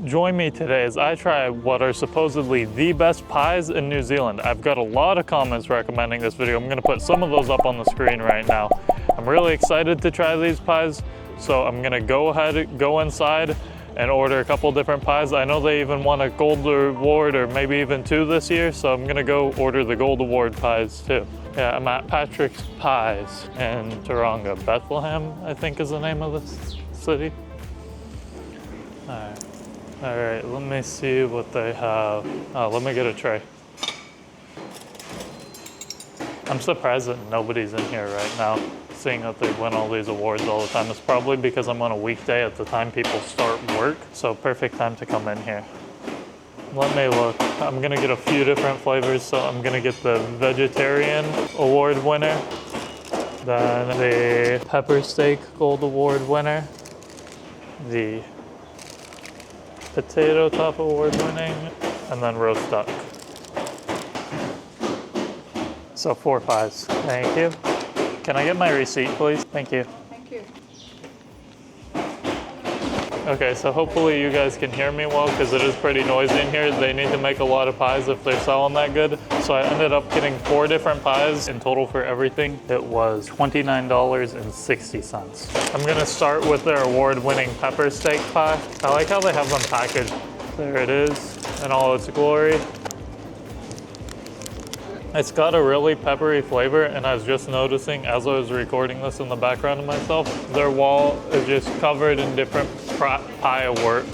Join me today as I try what are supposedly the best pies in New Zealand. I've got a lot of comments recommending this video. I'm gonna put some of those up on the screen right now. I'm really excited to try these pies, so I'm gonna go inside and order a couple different pies. I know they even won a gold award or maybe even 2 this year, so I'm gonna go order the gold award pies too. Yeah, I'm at Patrick's Pies in Taronga. Bethlehem, I think is the name of this city. All right, let me see what they have. Oh, let me get a tray. I'm surprised that nobody's in here right now, seeing that they win all these awards all the time. It's probably because I'm on a weekday at the time people start work, so perfect time to come in here. Let me look. I'm gonna get a few different flavors, so I'm gonna get the vegetarian award winner, then the pepper steak gold award winner, the potato top award winning, and then roast duck. So 4 pies. Thank you. Can I get my receipt, please? Thank you. Thank you. Okay, so hopefully you guys can hear me well because it is pretty noisy in here. They need to make a lot of pies if they're selling that good. So I ended up getting 4 different pies in total for everything. It was $29.60. I'm gonna start with their award-winning pepper steak pie. I like how they have them packaged. There it is in all its glory. It's got a really peppery flavor, and I was just noticing as I was recording this in the background of myself, their wall is just covered in different pie awards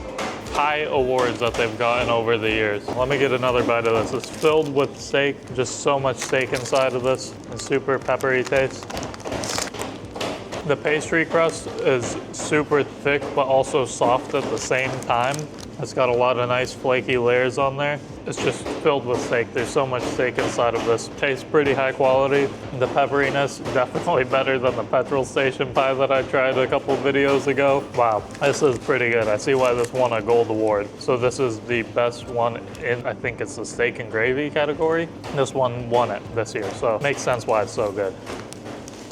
that they've gotten over the years. Let me get another bite of this. It's filled with steak, just so much steak inside of this, and super peppery taste. The pastry crust is super thick, but also soft at the same time. It's got a lot of nice flaky layers on there. It's just filled with steak. There's so much steak inside of this. Tastes pretty high quality. The pepperiness, definitely better than the petrol station pie that I tried a couple videos ago. Wow, this is pretty good. I see why this won a gold award. So this is the best one in, I think it's the steak and gravy category. This one won it this year, so it makes sense why it's so good.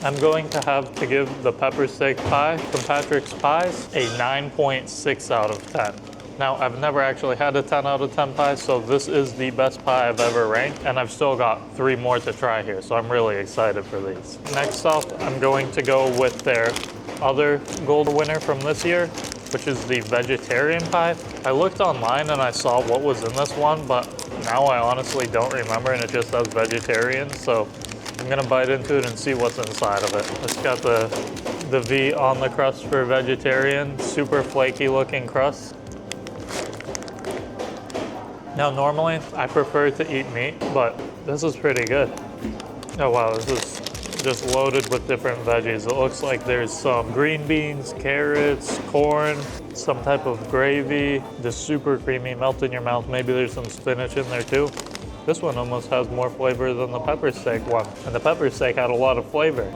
I'm going to have to give the pepper steak pie from Patrick's Pies a 9.6 out of 10. Now, I've never actually had a 10 out of 10 pie, so this is the best pie I've ever ranked, and I've still got 3 more to try here, so I'm really excited for these. Next off, I'm going to go with their other gold winner from this year, which is the vegetarian pie. I looked online and I saw what was in this one, but now I honestly don't remember, and it just says vegetarian, so I'm gonna bite into it and see what's inside of it. It's got the V on the crust for vegetarian, super flaky looking crust. Now normally I prefer to eat meat, but this is pretty good. Oh wow, this is just loaded with different veggies. It looks like there's some green beans, carrots, corn, some type of gravy, just super creamy, melt in your mouth. Maybe there's some spinach in there too. This one almost has more flavor than the pepper steak one, and the pepper steak had a lot of flavor.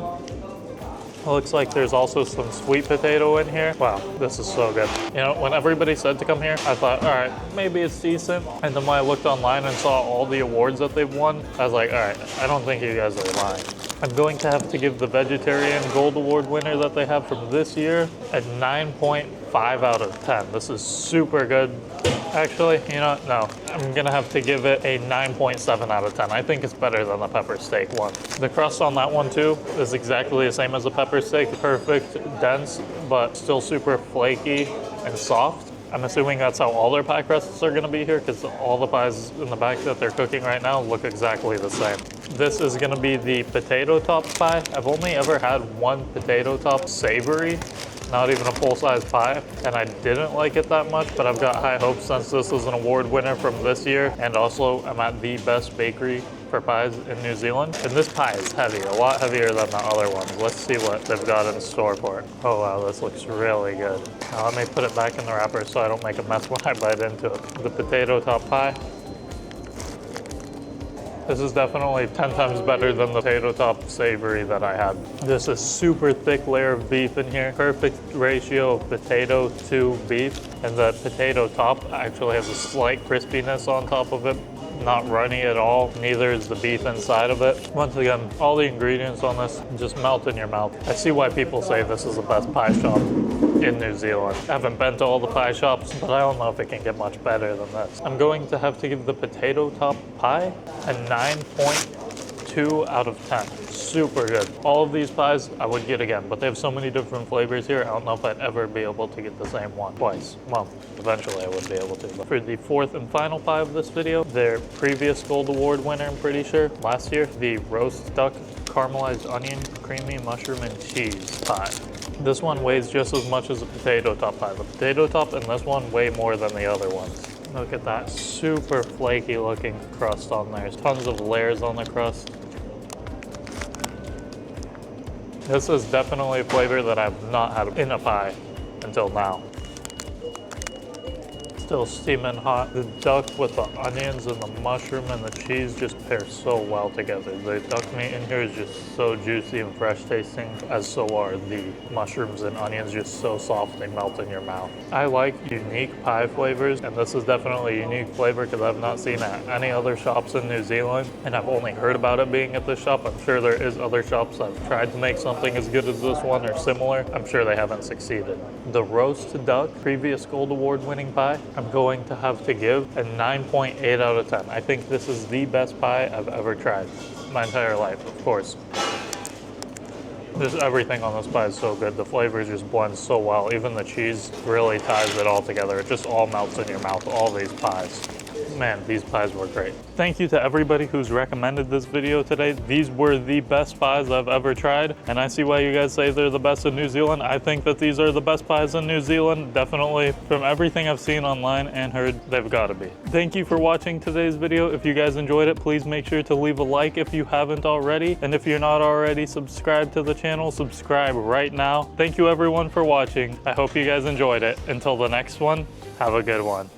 It looks like there's also some sweet potato in here. Wow, this is so good. You know, when everybody said to come here, I thought, all right, maybe it's decent. And then when I looked online and saw all the awards that they've won, I was like, all right, I don't think you guys are lying. I'm going to have to give the vegetarian gold award winner that they have from this year a 9.5 out of 10. This is super good. Actually, you know, no, I'm gonna have to give it a 9.7 out of 10. I think it's better than the pepper steak one. The crust on that one too is exactly the same as the pepper steak. Perfect, dense, but still super flaky and soft. I'm assuming that's how all their pie crusts are gonna be here, because all the pies in the back that they're cooking right now look exactly the same. This is gonna be the potato top pie. I've only ever had one potato top savory, not even a full-size pie, and I didn't like it that much, but I've got high hopes since this is an award winner from this year, and also I'm at the best bakery for pies in New Zealand. And this pie is heavy, a lot heavier than the other ones. Let's see what they've got in store for it. Oh wow, this looks really good. Now let me put it back in the wrapper so I don't make a mess when I bite into it. The potato top pie. This is definitely 10 times better than the potato top savory that I had. This is super thick layer of beef in here. Perfect ratio of potato to beef. And the potato top actually has a slight crispiness on top of it. not runny at all. Neither is the beef inside of it. Once again, all the ingredients on this just melt in your mouth. I see why people say this is the best pie shop in New Zealand. I haven't been to all the pie shops, but I don't know if it can get much better than this. I'm going to have to give the potato top pie a 9.2 out of 10. Super good. All of these pies I would get again, but they have so many different flavors here. I don't know if I'd ever be able to get the same one twice. Well, eventually I would be able to. But for the fourth and final pie of this video, their previous Gold Award winner, I'm pretty sure, last year, the roast duck caramelized onion, creamy mushroom and cheese pie. This one weighs just as much as a potato top pie. The potato top and this one weigh more than the other ones. Look at that super flaky looking crust on there. There's tons of layers on the crust. This is definitely a flavor that I've not had in a pie until now. Still steaming hot. The duck with the onions and the mushroom and the cheese just pair so well together. The duck meat in here is just so juicy and fresh tasting, as so are the mushrooms and onions, just so soft they melt in your mouth. I like unique pie flavors, and this is definitely a unique flavor because I've not seen it at any other shops in New Zealand, and I've only heard about it being at this shop. I'm sure there is other shops that have tried to make something as good as this one or similar. I'm sure they haven't succeeded. The roast duck, previous Gold Award winning pie, I'm going to have to give a 9.8 out of 10. I think this is the best pie I've ever tried my entire life, of course. Just everything on this pie is so good. The flavors just blend so well. Even the cheese really ties it all together. It just all melts in your mouth, all these pies. Man, these pies were great. Thank you to everybody who's recommended this video today. These were the best pies I've ever tried, and I see why you guys say they're the best in New Zealand. I think that these are the best pies in New Zealand. Definitely, from everything I've seen online and heard, they've got to be. Thank you for watching today's video. If you guys enjoyed it, please make sure to leave a like if you haven't already. And if you're not already subscribed to the channel, subscribe right now. Thank you everyone for watching. I hope you guys enjoyed it. Until the next one, have a good one.